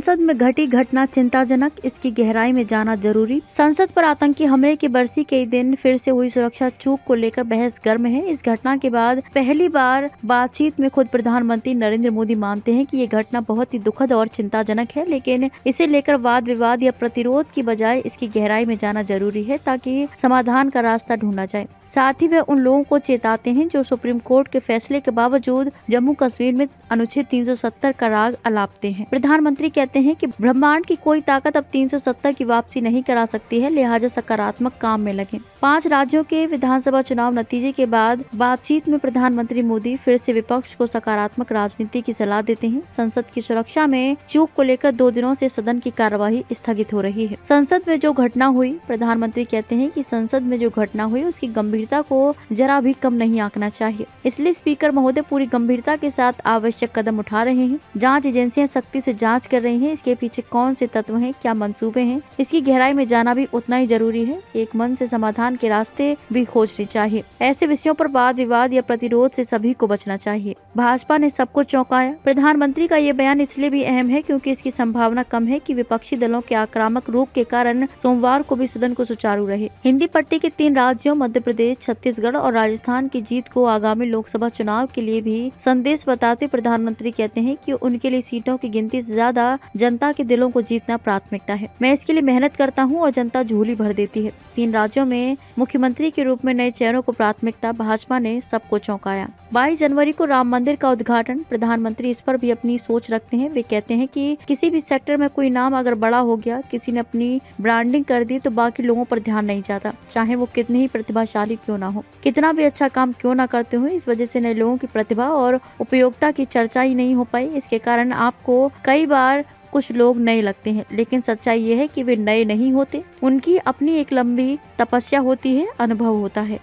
संसद में घटी घटना चिंताजनक, इसकी गहराई में जाना जरूरी। संसद पर आतंकी हमले की बरसी के दिन फिर से हुई सुरक्षा चूक को लेकर बहस गर्म है। इस घटना के बाद पहली बार बातचीत में खुद प्रधानमंत्री नरेंद्र मोदी मानते हैं कि ये घटना बहुत ही दुखद और चिंताजनक है, लेकिन इसे लेकर वाद विवाद या प्रतिरोध की बजाय इसकी गहराई में जाना जरूरी है ताकि समाधान का रास्ता ढूंढा जाए। साथ ही वे उन लोगों को चेताते हैं जो सुप्रीम कोर्ट के फैसले के बावजूद जम्मू कश्मीर में अनुच्छेद 370 का राग अलापते हैं। प्रधानमंत्री कहते हैं कि ब्रह्मांड की कोई ताकत अब 370 की वापसी नहीं करा सकती है, लिहाजा सकारात्मक काम में लगे। 5 राज्यों के विधानसभा चुनाव नतीजे के बाद बातचीत में प्रधानमंत्री मोदी फिर से विपक्ष को सकारात्मक राजनीति की सलाह देते हैं। संसद की सुरक्षा में चूक को लेकर 2 दिनों से सदन की कार्यवाही स्थगित हो रही है। संसद में जो घटना हुई, प्रधानमंत्री कहते हैं कि संसद में जो घटना हुई उसकी गंभीरता को जरा भी कम नहीं आंकना चाहिए, इसलिए स्पीकर महोदय पूरी गंभीरता के साथ आवश्यक कदम उठा रहे हैं। जांच एजेंसियां सख्ती से जांच कर रही हैं, इसके पीछे कौन से तत्व हैं, क्या मंसूबे हैं, इसकी गहराई में जाना भी उतना ही जरूरी है। एक मन से समाधान के रास्ते भी खोजने चाहिए। ऐसे विषयों पर वाद विवाद या प्रतिरोध से सभी को बचना चाहिए। भाजपा ने सबको चौंकाया। प्रधानमंत्री का ये बयान इसलिए भी अहम है क्योंकि इसकी संभावना कम है कि विपक्षी दलों के आक्रामक रूप के कारण सोमवार को भी सदन को सुचारू रहे। हिंदी पट्टी के 3 राज्यों मध्य प्रदेश, छत्तीसगढ़ और राजस्थान की जीत को आगामी लोकसभा चुनाव के लिए भी संदेश बताते प्रधानमंत्री कहते हैं कि उनके लिए सीटों की गिनती से ज्यादा जनता के दिलों को जीतना प्राथमिकता है। मैं इसके लिए मेहनत करता हूं और जनता झोली भर देती है। 3 राज्यों में मुख्यमंत्री के रूप में नए चेहरों को प्राथमिकता, भाजपा ने सबको चौंकाया। 22 जनवरी को राम मंदिर का उद्घाटन, प्रधानमंत्री इस पर भी अपनी सोच रखते हैं। वे कहते हैं कि किसी भी सेक्टर में कोई नाम अगर बड़ा हो गया, किसी ने अपनी ब्रांडिंग कर दी तो बाकी लोगों पर ध्यान नहीं जाता, चाहे वो कितने ही प्रतिभाशाली क्यों ना हो, कितना भी अच्छा काम क्यों ना करते हो। इस वजह से नए लोगों की प्रतिभा और उपयोगिता की चर्चा ही नहीं हो पाई। इसके कारण आपको कई बार कुछ लोग नए लगते हैं, लेकिन सच्चाई ये है कि वे नए नहीं होते, उनकी अपनी एक लंबी तपस्या होती है, अनुभव होता है।